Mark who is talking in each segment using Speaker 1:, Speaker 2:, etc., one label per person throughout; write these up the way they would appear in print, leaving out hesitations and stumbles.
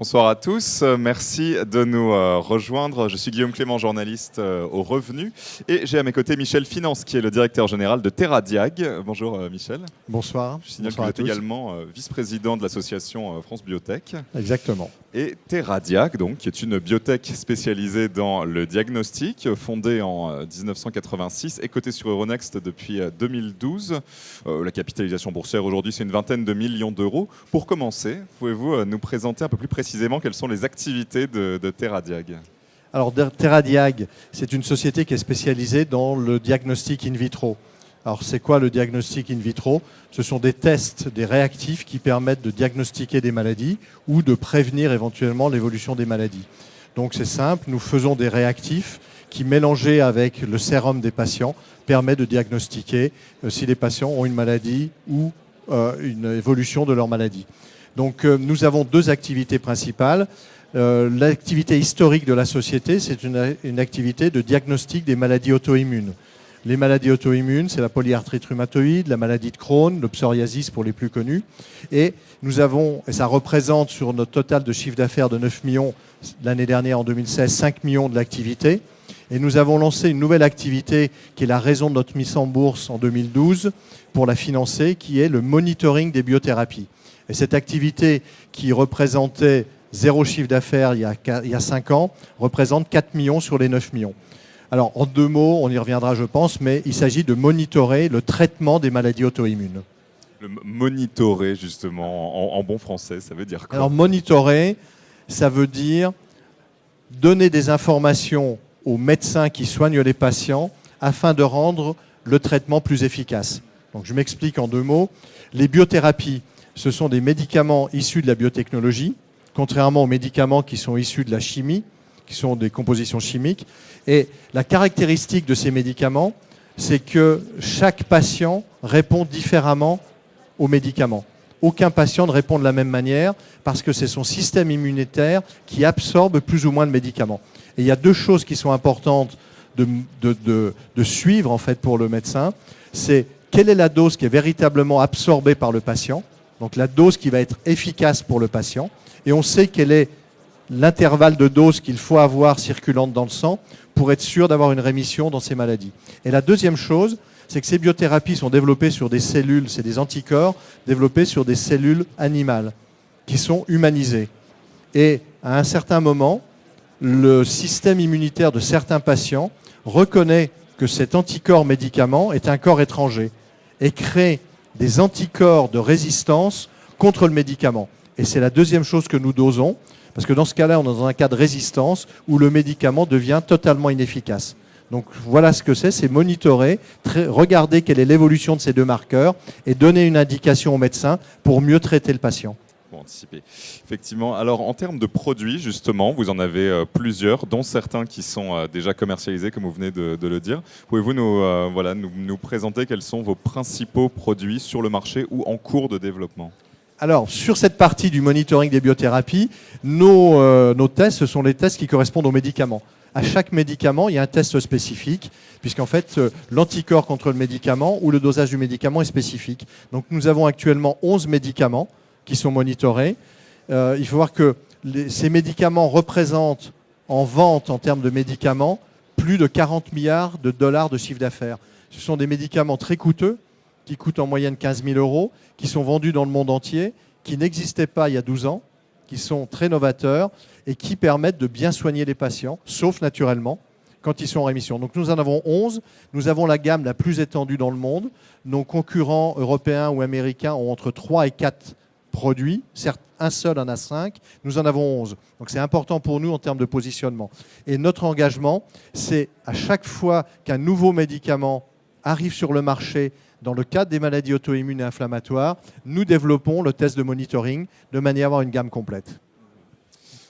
Speaker 1: Bonsoir à tous, merci de nous rejoindre. Je suis Guillaume Clément, journaliste au Revenu, et j'ai à mes côtés Michel Finance, qui est le directeur général de Teradiag. Bonjour Michel.
Speaker 2: Bonsoir.
Speaker 1: Je signale
Speaker 2: Bonsoir
Speaker 1: que vous êtes également vice-président de l'association France Biotech.
Speaker 2: Exactement.
Speaker 1: Et Teradiag, donc, qui est une biotech spécialisée dans le diagnostic, fondée en 1986 et cotée sur Euronext depuis 2012. La capitalisation boursière aujourd'hui, c'est une vingtaine de millions d'euros. Pour commencer, pouvez-vous nous présenter un peu plus précisément quelles sont les activités de Teradiag ?
Speaker 2: Alors, Teradiag, c'est une société qui est spécialisée dans le diagnostic in vitro. Alors, c'est quoi le diagnostic in vitro ? Ce sont des tests, des réactifs qui permettent de diagnostiquer des maladies ou de prévenir éventuellement l'évolution des maladies. Donc, c'est simple, nous faisons des réactifs qui, mélangés avec le sérum des patients, permettent de diagnostiquer si les patients ont une maladie ou une évolution de leur maladie. Donc, nous avons deux activités principales. L'activité historique de la société, c'est une activité de diagnostic des maladies auto-immunes. Les maladies auto-immunes, c'est la polyarthrite rhumatoïde, la maladie de Crohn, le psoriasis pour les plus connus. Et nous avons, et ça représente sur notre total de chiffre d'affaires de 9 millions l'année dernière, en 2016, 5 millions de l'activité. Et nous avons lancé une nouvelle activité qui est la raison de notre mise en bourse en 2012 pour la financer, qui est le monitoring des biothérapies. Et cette activité qui représentait 0 chiffre d'affaires il y a 5 ans représente 4 millions sur les 9 millions. Alors, en deux mots, on y reviendra, je pense, mais il s'agit de monitorer le traitement des maladies auto-immunes.
Speaker 1: Le monitorer, justement, en bon français, ça veut dire quoi ?
Speaker 2: Alors, monitorer, ça veut dire donner des informations aux médecins qui soignent les patients afin de rendre le traitement plus efficace. Donc, je m'explique en deux mots. Les biothérapies, ce sont des médicaments issus de la biotechnologie, contrairement aux médicaments qui sont issus de la chimie, qui sont des compositions chimiques. Et la caractéristique de ces médicaments, c'est que chaque patient répond différemment aux médicaments. Aucun patient ne répond de la même manière parce que c'est son système immunitaire qui absorbe plus ou moins de médicaments. Et il y a deux choses qui sont importantes de suivre en fait pour le médecin. C'est quelle est la dose qui est véritablement absorbée par le patient, donc la dose qui va être efficace pour le patient. Et on sait quel est l'intervalle de dose qu'il faut avoir circulante dans le sang pour être sûr d'avoir une rémission dans ces maladies. Et la deuxième chose, c'est que ces biothérapies sont développées sur des cellules, c'est des anticorps développés sur des cellules animales qui sont humanisées. Et à un certain moment, le système immunitaire de certains patients reconnaît que cet anticorps médicament est un corps étranger et crée des anticorps de résistance contre le médicament. Et c'est la deuxième chose que nous dosons, parce que dans ce cas-là, on est dans un cas de résistance où le médicament devient totalement inefficace. Donc voilà ce que c'est monitorer, regarder quelle est l'évolution de ces deux marqueurs et donner une indication au médecin pour mieux traiter le patient.
Speaker 1: Pour anticiper. Effectivement. Alors en termes de produits, justement, vous en avez plusieurs, dont certains qui sont déjà commercialisés, comme vous venez de le dire. Pouvez-vous nous présenter quels sont vos principaux produits sur le marché ou en cours de développement ?
Speaker 2: Alors, sur cette partie du monitoring des biothérapies, nos tests, ce sont les tests qui correspondent aux médicaments. À chaque médicament, il y a un test spécifique, puisqu'en fait, l'anticorps contre le médicament ou le dosage du médicament est spécifique. Donc, nous avons actuellement 11 médicaments qui sont monitorés. Il faut voir que ces médicaments représentent en vente, en termes de médicaments, plus de 40 milliards de dollars de chiffre d'affaires. Ce sont des médicaments très coûteux, qui coûtent en moyenne 15 000 €, qui sont vendus dans le monde entier, qui n'existaient pas il y a 12 ans, qui sont très novateurs et qui permettent de bien soigner les patients, sauf naturellement quand ils sont en rémission. Donc nous en avons 11. Nous avons la gamme la plus étendue dans le monde. Nos concurrents européens ou américains ont entre 3 et 4 produits. Certes, un seul en a 5. Nous en avons 11. Donc c'est important pour nous en termes de positionnement. Et notre engagement, c'est à chaque fois qu'un nouveau médicament arrive sur le marché, dans le cadre des maladies auto-immunes et inflammatoires, nous développons le test de monitoring de manière à avoir une gamme complète.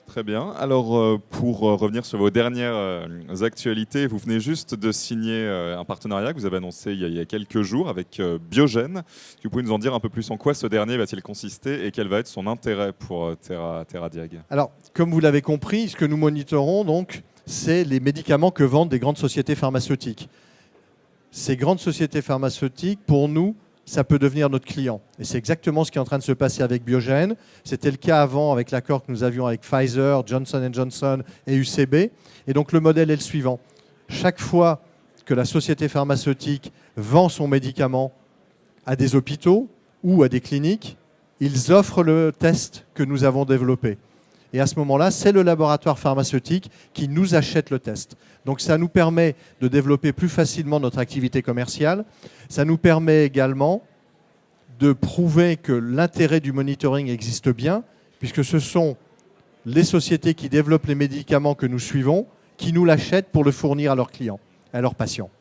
Speaker 1: Très bien. Alors, pour revenir sur vos dernières actualités, vous venez juste de signer un partenariat que vous avez annoncé il y a quelques jours avec Biogène. Est-ce que vous pouvez nous en dire un peu plus en quoi ce dernier va-t-il consister et quel va être son intérêt pour Teradiag ?
Speaker 2: Alors, comme vous l'avez compris, ce que nous monitorons, donc, c'est les médicaments que vendent des grandes sociétés pharmaceutiques. Ces grandes sociétés pharmaceutiques, pour nous, ça peut devenir notre client. Et c'est exactement ce qui est en train de se passer avec Biogen. C'était le cas avant avec l'accord que nous avions avec Pfizer, Johnson & Johnson et UCB. Et donc le modèle est le suivant. Chaque fois que la société pharmaceutique vend son médicament à des hôpitaux ou à des cliniques, ils offrent le test que nous avons développé. Et à ce moment-là, c'est le laboratoire pharmaceutique qui nous achète le test. Donc ça nous permet de développer plus facilement notre activité commerciale. Ça nous permet également de prouver que l'intérêt du monitoring existe bien, puisque ce sont les sociétés qui développent les médicaments que nous suivons qui nous l'achètent pour le fournir à leurs clients, à leurs patients.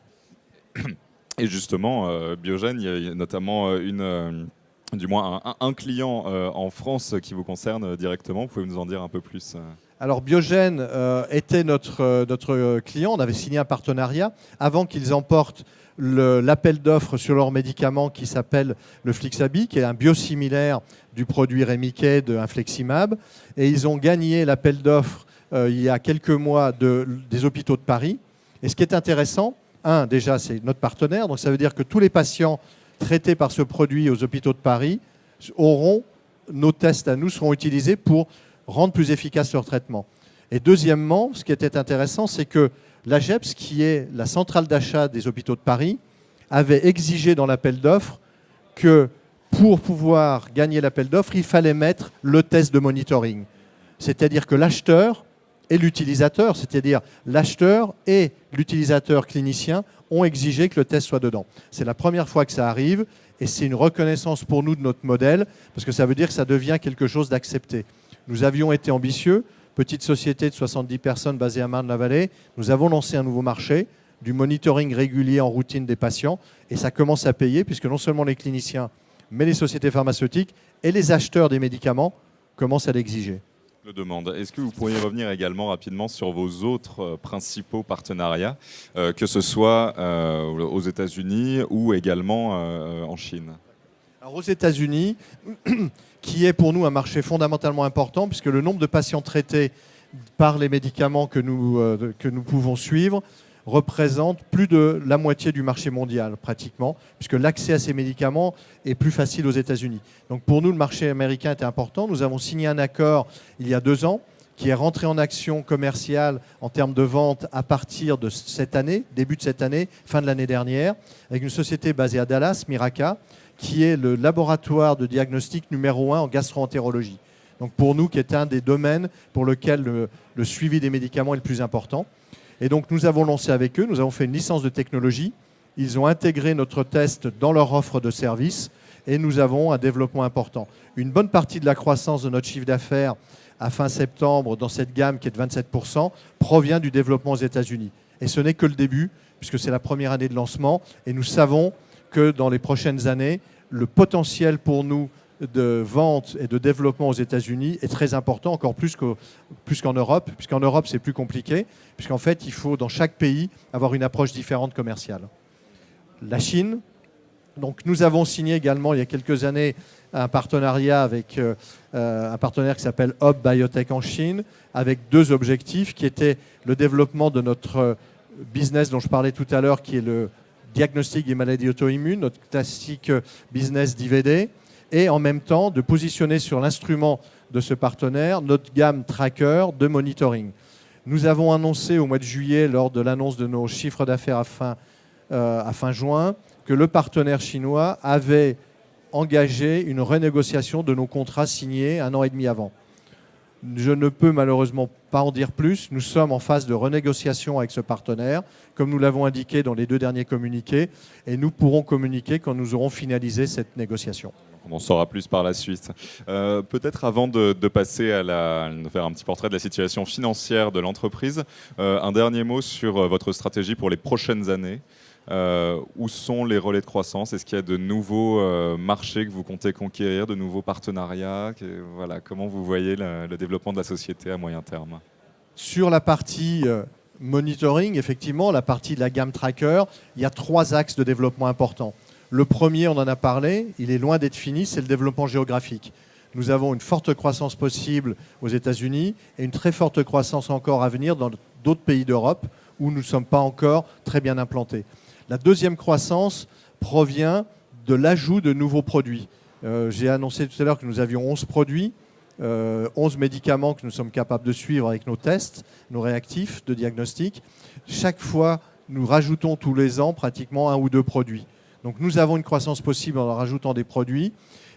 Speaker 1: Et justement, Biogen, il y a notamment du moins un client en France qui vous concerne directement. Vous pouvez nous en dire un peu plus
Speaker 2: Alors Biogen était notre client. On avait signé un partenariat avant qu'ils emportent l'appel d'offres sur leur médicament qui s'appelle le Flixabi, qui est un biosimilaire du produit Remicade, Infliximab. Et ils ont gagné l'appel d'offres il y a quelques mois des hôpitaux de Paris. Et ce qui est intéressant, déjà, c'est notre partenaire. Donc ça veut dire que tous les patients traités par ce produit aux hôpitaux de Paris nos tests à nous seront utilisés pour rendre plus efficace leur traitement. Et deuxièmement, ce qui était intéressant, c'est que l'AGEPS, qui est la centrale d'achat des hôpitaux de Paris, avait exigé dans l'appel d'offres que pour pouvoir gagner l'appel d'offres, il fallait mettre le test de monitoring. C'est-à-dire que l'acheteur et l'utilisateur, c'est-à-dire l'acheteur et l'utilisateur clinicien, ont exigé que le test soit dedans. C'est la première fois que ça arrive et c'est une reconnaissance pour nous de notre modèle parce que ça veut dire que ça devient quelque chose d'accepté. Nous avions été ambitieux, petite société de 70 personnes basée à Marne-la-Vallée. Nous avons lancé un nouveau marché, du monitoring régulier en routine des patients et ça commence à payer puisque non seulement les cliniciens, mais les sociétés pharmaceutiques et les acheteurs des médicaments commencent à l'exiger.
Speaker 1: Le demande. Est-ce que vous pourriez revenir également rapidement sur vos autres principaux partenariats, que ce soit aux États-Unis ou également en Chine?
Speaker 2: Alors aux États-Unis, qui est pour nous un marché fondamentalement important, puisque le nombre de patients traités par les médicaments que nous pouvons suivre représente plus de la moitié du marché mondial, pratiquement, puisque l'accès à ces médicaments est plus facile aux États-Unis. Donc pour nous, le marché américain était important. Nous avons signé un accord il y a 2 ans qui est rentré en action commerciale en termes de vente à partir de cette année, début de cette année, fin de l'année dernière, avec une société basée à Dallas, Miraca, qui est le laboratoire de diagnostic numéro 1 en gastro-entérologie. Donc pour nous, qui est un des domaines pour lequel le suivi des médicaments est le plus important. Et donc nous avons lancé avec eux, nous avons fait une licence de technologie. Ils ont intégré notre test dans leur offre de service et nous avons un développement important. Une bonne partie de la croissance de notre chiffre d'affaires à fin septembre dans cette gamme qui est de 27% provient du développement aux États-Unis. Et ce n'est que le début puisque c'est la première année de lancement et nous savons que dans les prochaines années, le potentiel pour nous de vente et de développement aux États-Unis est très important, encore plus qu'en Europe, puisqu'en Europe c'est plus compliqué, puisqu'en fait il faut dans chaque pays avoir une approche différente commerciale. La Chine, donc nous avons signé également il y a quelques années un partenariat avec un partenaire qui s'appelle Hub Biotech en Chine, avec 2 objectifs qui étaient le développement de notre business dont je parlais tout à l'heure, qui est le diagnostic des maladies auto-immunes, notre classique business d'IVD, et en même temps de positionner sur l'instrument de ce partenaire notre gamme tracker de monitoring. Nous avons annoncé au mois de juillet, lors de l'annonce de nos chiffres d'affaires à fin juin, que le partenaire chinois avait engagé une renégociation de nos contrats signés 1 an et demi avant. Je ne peux malheureusement pas en dire plus. Nous sommes en phase de renégociation avec ce partenaire, comme nous l'avons indiqué dans les 2 derniers communiqués, et nous pourrons communiquer quand nous aurons finalisé cette négociation.
Speaker 1: On en saura plus par la suite. Peut-être avant de passer de faire un petit portrait de la situation financière de l'entreprise, un dernier mot sur votre stratégie pour les prochaines années. Où sont les relais de croissance? Est-ce qu'il y a de nouveaux marchés que vous comptez conquérir, de nouveaux partenariats? Voilà, comment vous voyez le développement de la société à moyen terme?
Speaker 2: Sur la partie monitoring, effectivement, la partie de la gamme tracker, il y a 3 axes de développement importants. Le premier, on en a parlé, il est loin d'être fini, c'est le développement géographique. Nous avons une forte croissance possible aux États-Unis et une très forte croissance encore à venir dans d'autres pays d'Europe où nous ne sommes pas encore très bien implantés. La deuxième croissance provient de l'ajout de nouveaux produits. J'ai annoncé tout à l'heure que nous avions 11 produits, 11 médicaments que nous sommes capables de suivre avec nos tests, nos réactifs de diagnostic. Chaque fois, nous rajoutons tous les ans pratiquement 1 ou 2 produits. Donc nous avons une croissance possible en rajoutant des produits,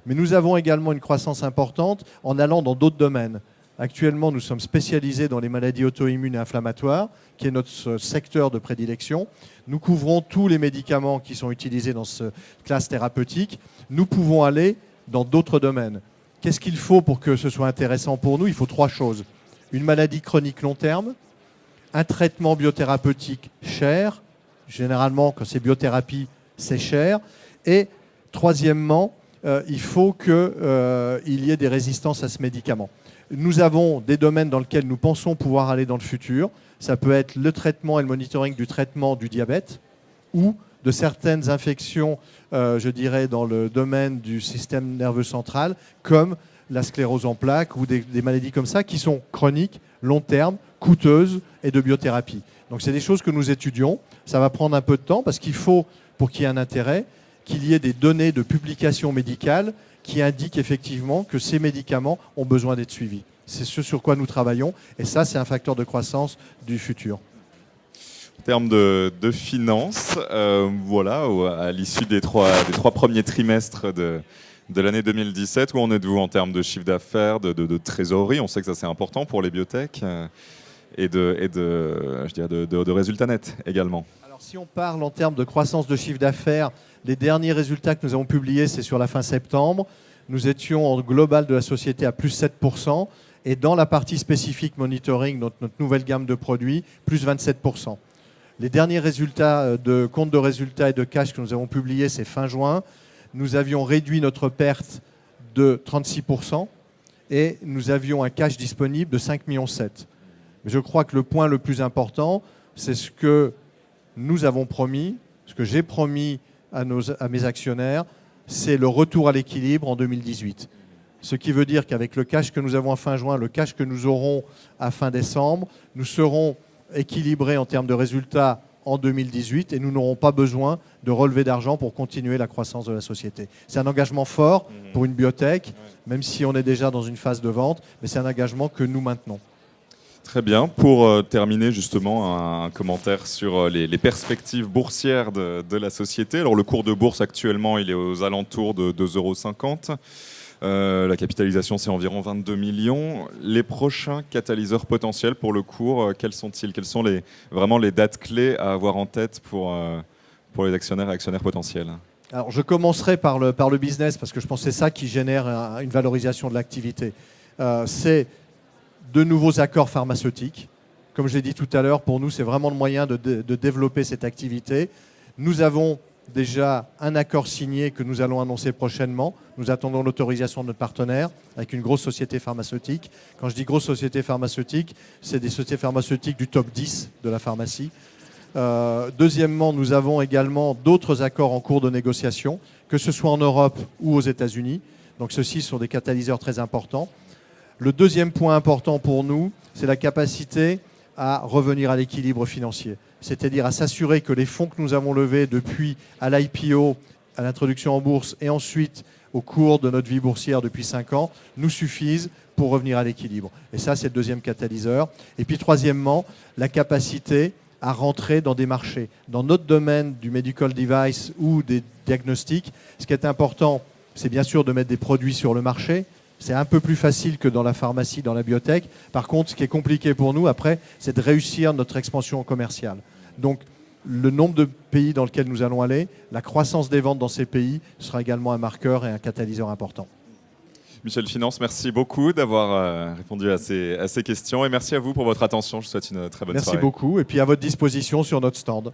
Speaker 2: mais nous avons également une croissance importante en allant dans d'autres domaines. Actuellement, nous sommes spécialisés dans les maladies auto-immunes et inflammatoires, qui est notre secteur de prédilection. Nous couvrons tous les médicaments qui sont utilisés dans ce classe thérapeutique. Nous pouvons aller dans d'autres domaines. Qu'est-ce qu'il faut pour que ce soit intéressant pour nous? Il faut 3 choses. Une maladie chronique long terme, un traitement biothérapeutique cher. Généralement, quand c'est biothérapie, c'est cher. Et troisièmement, il faut qu'il y ait des résistances à ce médicament. Nous avons des domaines dans lesquels nous pensons pouvoir aller dans le futur. Ça peut être le traitement et le monitoring du traitement du diabète ou de certaines infections, je dirais, dans le domaine du système nerveux central, comme la sclérose en plaques ou des maladies comme ça qui sont chroniques, long terme, coûteuses et de biothérapie. Donc c'est des choses que nous étudions. Ça va prendre un peu de temps parce qu'il faut, pour qu'il y ait un intérêt, qu'il y ait des données de publication médicale qui indiquent effectivement que ces médicaments ont besoin d'être suivis. C'est ce sur quoi nous travaillons et ça, c'est un facteur de croissance du futur.
Speaker 1: En termes de finances, voilà, à l'issue des trois premiers trimestres de l'année 2017, où en êtes-vous en termes de chiffre d'affaires, de trésorerie? On sait que ça c'est important pour les biotech et de résultats nets également.
Speaker 2: Alors si on parle en termes de croissance de chiffre d'affaires, les derniers résultats que nous avons publiés, c'est sur la fin septembre. Nous étions en global de la société à plus 7%. Et dans la partie spécifique monitoring, notre nouvelle gamme de produits, plus 27%. Les derniers résultats de compte de résultats et de cash que nous avons publiés, c'est fin juin. Nous avions réduit notre perte de 36% et nous avions un cash disponible de 5,7 millions. Mais je crois que le point le plus important, c'est ce que nous avons promis, ce que j'ai promis à mes actionnaires, c'est le retour à l'équilibre en 2018. Ce qui veut dire qu'avec le cash que nous avons à fin juin, le cash que nous aurons à fin décembre, nous serons équilibrés en termes de résultats en 2018 et nous n'aurons pas besoin de relever d'argent pour continuer la croissance de la société. C'est un engagement fort pour une biotech, même si on est déjà dans une phase de vente, mais c'est un engagement que nous maintenons.
Speaker 1: Très bien. Pour terminer justement, un commentaire sur les perspectives boursières de la société. Alors le cours de bourse actuellement, il est aux alentours de 2,50 €. La capitalisation, c'est environ 22 millions. Les prochains catalyseurs potentiels pour le cours, quels sont-ils? Quelles sont vraiment les dates clés à avoir en tête pour les actionnaires et actionnaires potentiels?
Speaker 2: Alors, je commencerai par le business, parce que je pense que c'est ça qui génère une valorisation de l'activité. C'est de nouveaux accords pharmaceutiques. Comme je l'ai dit tout à l'heure, pour nous, c'est vraiment le moyen de développer cette activité. Nous avons déjà un accord signé que nous allons annoncer prochainement. Nous attendons l'autorisation de notre partenaire avec une grosse société pharmaceutique. Quand je dis grosse société pharmaceutique, c'est des sociétés pharmaceutiques du top 10 de la pharmacie. Deuxièmement, nous avons également d'autres accords en cours de négociation, que ce soit en Europe ou aux États-Unis. Donc ceux-ci sont des catalyseurs très importants. Le deuxième point important pour nous, c'est la capacité à revenir à l'équilibre financier. C'est-à-dire à s'assurer que les fonds que nous avons levés depuis à l'IPO, à l'introduction en bourse et ensuite au cours de notre vie boursière depuis 5 ans, nous suffisent pour revenir à l'équilibre. Et ça, c'est le deuxième catalyseur. Et puis troisièmement, la capacité à rentrer dans des marchés. Dans notre domaine du medical device ou des diagnostics, ce qui est important, c'est bien sûr de mettre des produits sur le marché. C'est un peu plus facile que dans la pharmacie, dans la biotech. Par contre, ce qui est compliqué pour nous, après, c'est de réussir notre expansion commerciale. Donc, le nombre de pays dans lesquels nous allons aller, la croissance des ventes dans ces pays sera également un marqueur et un catalyseur important.
Speaker 1: Michel Finance, merci beaucoup d'avoir répondu à ces questions et merci à vous pour votre attention. Je vous souhaite une très bonne soirée.
Speaker 2: Merci beaucoup et puis à votre disposition sur notre stand.